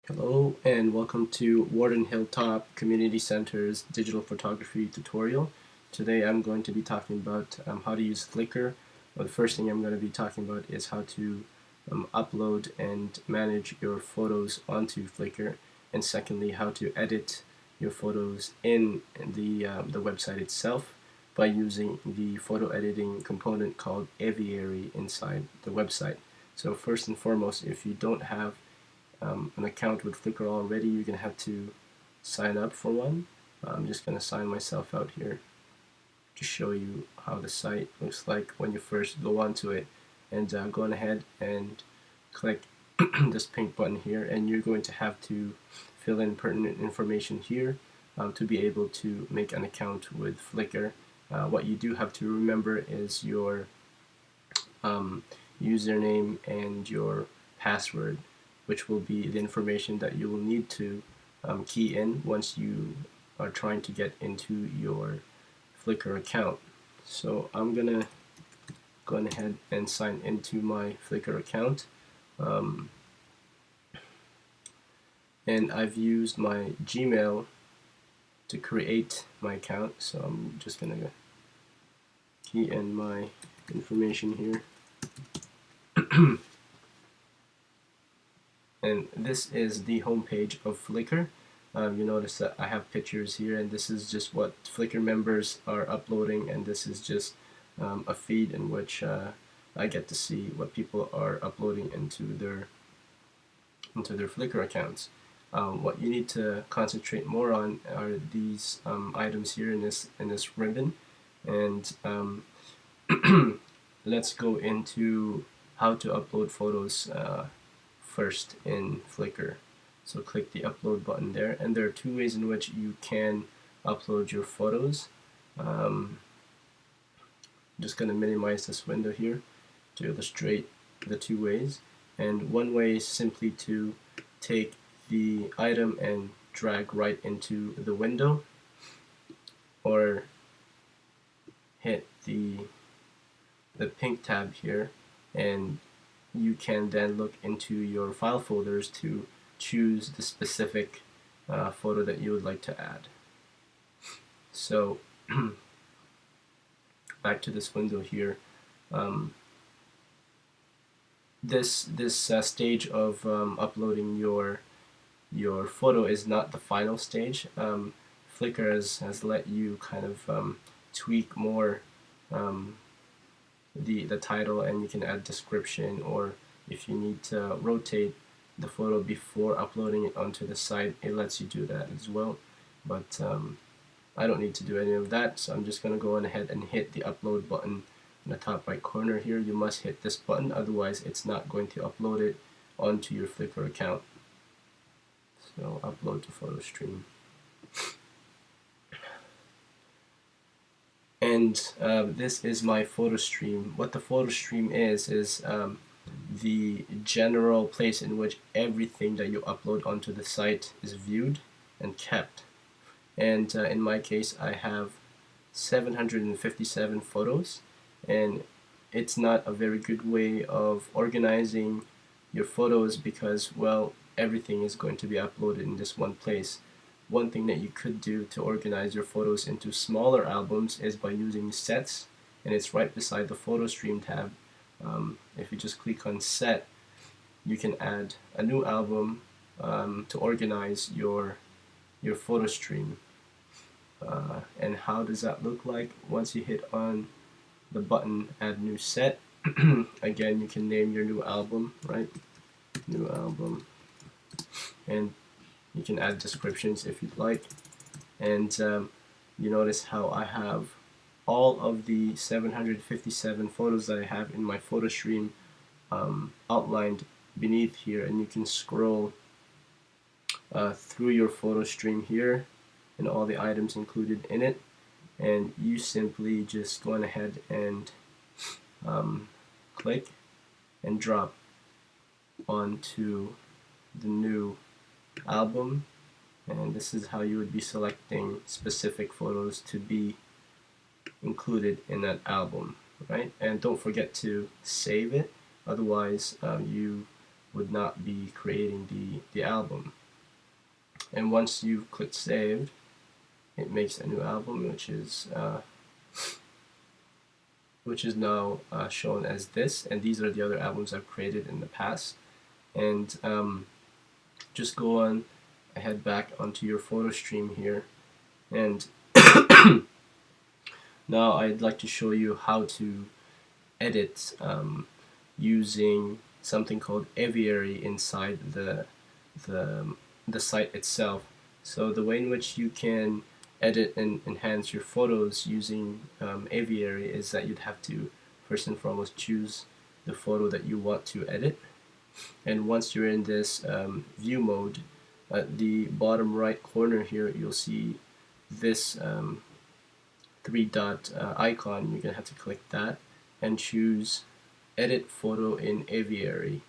Hello and welcome to Warden Hilltop Community Center's digital photography tutorial. Today I'm going to be talking about how to use Flickr. The first thing I'm going to be talking about is how to upload and manage your photos onto Flickr, and secondly how to edit your photos in the website itself by using the photo editing component called Aviary inside the website. So first and foremost, if you don't have an account with Flickr already, you're going to have to sign up for one. I'm just going to sign myself out here to show you how the site looks like when you first go onto it. And go on ahead and click this pink button here, and you're going to have to fill in pertinent information here to be able to make an account with Flickr. What you do have to remember is your username and your password, which will be the information that you will need to key in once you are trying to get into your Flickr account. So I'm gonna go ahead and sign into my Flickr account, and I've used my Gmail to create my account, so I'm just gonna key in my information here. And this is the home page of Flickr. You notice that I have pictures here, and this is just what Flickr members are uploading, and this is just a feed in which I get to see what people are uploading into their Flickr accounts. What you need to concentrate more on are these items here in this ribbon, and let's go into how to upload photos first in Flickr. So click the upload button there, and there are two ways in which you can upload your photos. I'm just going to minimize this window here to illustrate the two ways. And one way is simply to take the item and drag right into the window, or hit the pink tab here, and you can then look into your file folders to choose the specific photo that you would like to add. So back to this window here. This stage of uploading your photo is not the final stage. Flickr has let you kind of tweak more the title, and you can add description, or if you need to rotate the photo before uploading it onto the site, it lets you do that as well. But I don't need to do any of that, so I'm just going to go on ahead and hit the upload button in the top right corner here. You must hit this button, otherwise it's not going to upload it onto your Flickr account. So upload to photo stream. And this is my photo stream. What the photo stream is the general place in which everything that you upload onto the site is viewed and kept. And in my case, I have 757 photos, and it's not a very good way of organizing your photos because, well, everything is going to be uploaded in this one place. One thing that you could do to organize your photos into smaller albums is by using sets, and it's right beside the photo stream tab. If you just click on set, you can add a new album to organize your photo stream. And how does that look like? Once you hit on the button add new set, again, you can name your new album, right? New album. And you can add descriptions if you'd like. And you notice how I have all of the 757 photos that I have in my photo stream outlined beneath here, and you can scroll through your photo stream here and all the items included in it, and you simply just go on ahead and click and drop onto the new album, and this is how you would be selecting specific photos to be included in that album, right? And don't forget to save it, otherwise you would not be creating the album. And once you click save, it makes a new album, which is now shown as this, and these are the other albums I've created in the past. And just go on, head back onto your photo stream here, and now I'd like to show you how to edit using something called Aviary inside the, the site itself. So the way in which you can edit and enhance your photos using Aviary is that you'd have to first and foremost choose the photo that you want to edit, and once you're in this view mode, at the bottom right corner here you'll see this three-dot icon. You're gonna have to click that and choose edit photo in Aviary,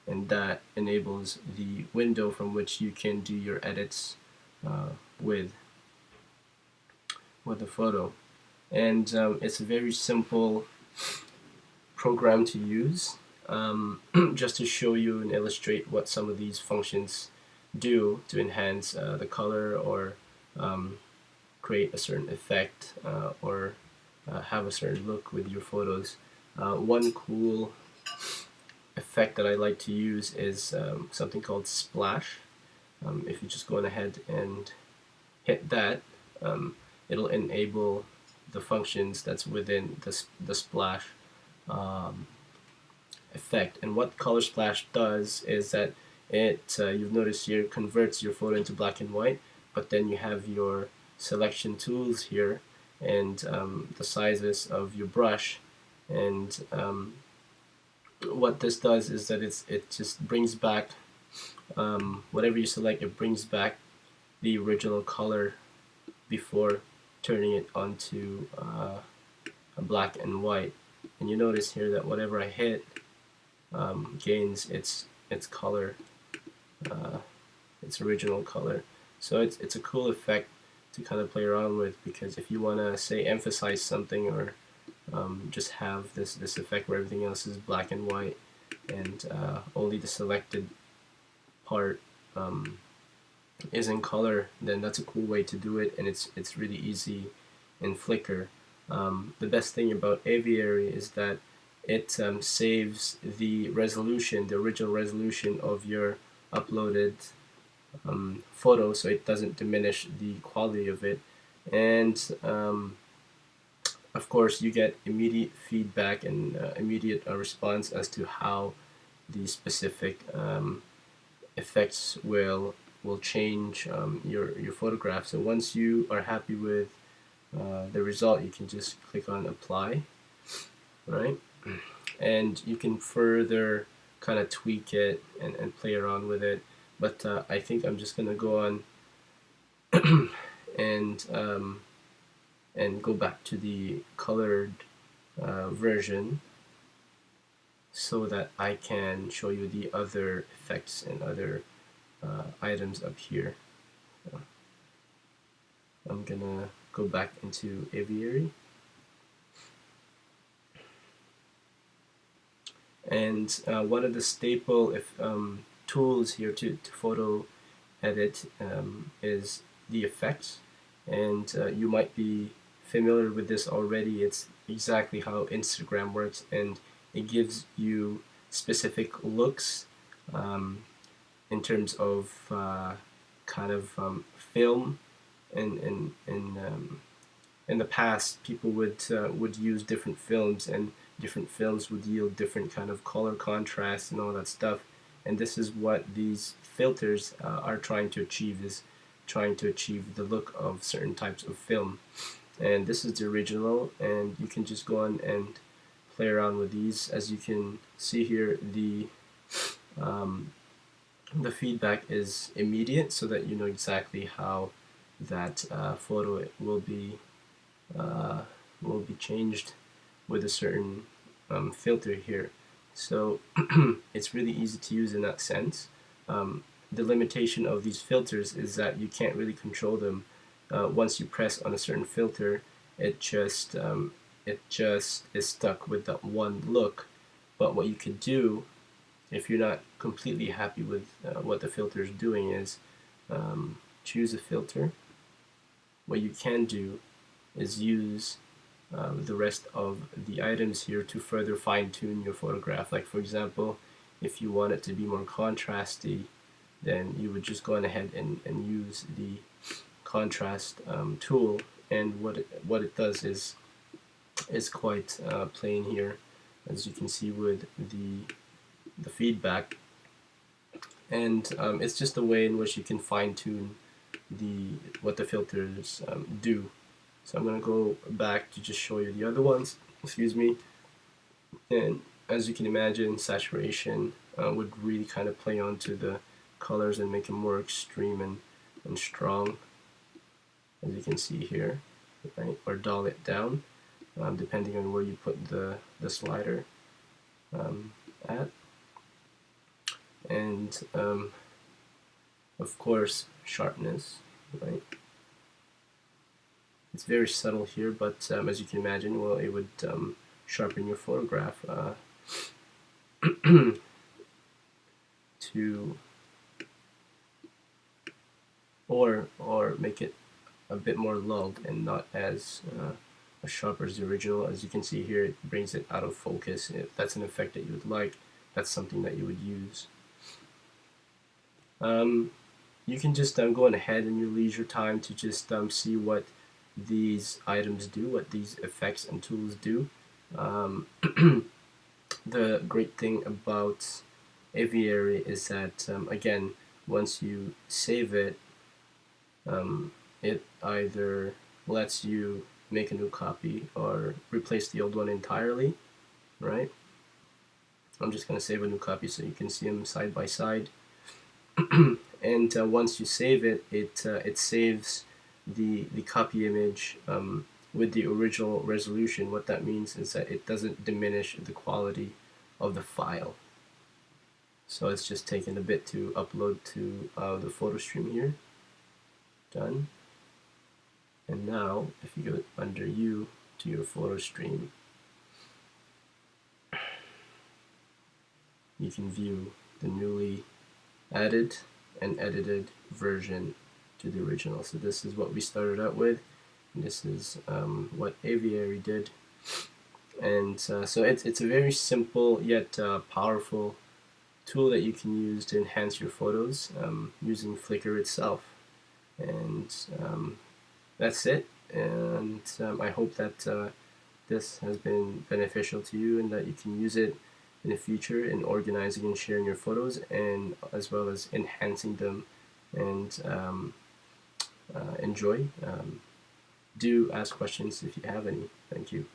and that enables the window from which you can do your edits with the photo. And it's a very simple program to use. Just to show you and illustrate what some of these functions do to enhance the color, or create a certain effect, or have a certain look with your photos. One cool effect that I like to use is something called splash. If you just go on ahead and hit that, it'll enable the functions that's within the splash effect. And what color splash does is that it, you've noticed here, converts your photo into black and white, but then you have your selection tools here, and the sizes of your brush, and what this does is that it just brings back whatever you select. It brings back the original color before turning it onto a black and white. And you notice here that whatever I hit gains its color, its original color. So it's a cool effect to kind of play around with, because if you want to say emphasize something, or just have this effect where everything else is black and white, and only the selected part is in color, then that's a cool way to do it, and it's really easy in Flickr. The best thing about Aviary is that it saves the resolution, the original resolution of your uploaded photo, so it doesn't diminish the quality of it. And of course you get immediate feedback and immediate response as to how the specific effects will change your photograph. So once you are happy with the result, you can just click on apply, right? And you can further kind of tweak it and play around with it. But I think I'm just gonna go on and go back to the colored version, so that I can show you the other effects and other items up here. So I'm gonna go back into Aviary, and one of the staple tools here to photo edit is the effects, and you might be familiar with this already. It's exactly how Instagram works, and it gives you specific looks in terms of kind of film. In the past, people would use different films, and different films would yield different kind of color contrast and all that stuff. And this is what these filters are trying to achieve, is trying to achieve the look of certain types of film. And this is the original, and you can just go on and play around with these. As you can see here, the feedback is immediate, so that you know exactly how that photo will be changed with a certain filter here. So it's really easy to use in that sense. The limitation of these filters is that you can't really control them. Once you press on a certain filter, it just is stuck with that one look. But what you could do if you're not completely happy with what the filter is doing, is choose a filter. What you can do is use the rest of the items here to further fine-tune your photograph. Like for example, if you want it to be more contrasty, then you would just go on ahead and use the contrast tool, and what it does is quite plain here, as you can see with the feedback, and it's just a way in which you can fine-tune what the filters do. So I'm going to go back to just show you the other ones, excuse me, and as you can imagine, saturation would really kind of play onto the colors and make them more extreme and strong, as you can see here, right? Or dull it down, depending on where you put the slider at. And of course, sharpness, right? It's very subtle here, but as you can imagine, well, it would sharpen your photograph to or make it a bit more lulled and not as sharp as the original. As you can see here, it brings it out of focus. If that's an effect that you would like, that's something that you would use. You can just go on ahead in your leisure time to just see what these items do, what these effects and tools do. The great thing about Aviary is that again, once you save it, it either lets you make a new copy or replace the old one entirely, right? I'm just going to save a new copy so you can see them side by side. And once you save it, it saves the copy image with the original resolution. What that means is that it doesn't diminish the quality of the file. So it's just taken a bit to upload to the photo stream here. Done. And now, if you go under U to your photo stream, you can view the newly added and edited version to the original. So this is what we started out with, and this is what Aviary did. And so it's a very simple yet powerful tool that you can use to enhance your photos using Flickr itself. And that's it. And I hope that this has been beneficial to you and that you can use it in the future in organizing and sharing your photos, and as well as enhancing them and enjoy. Do ask questions if you have any. Thank you.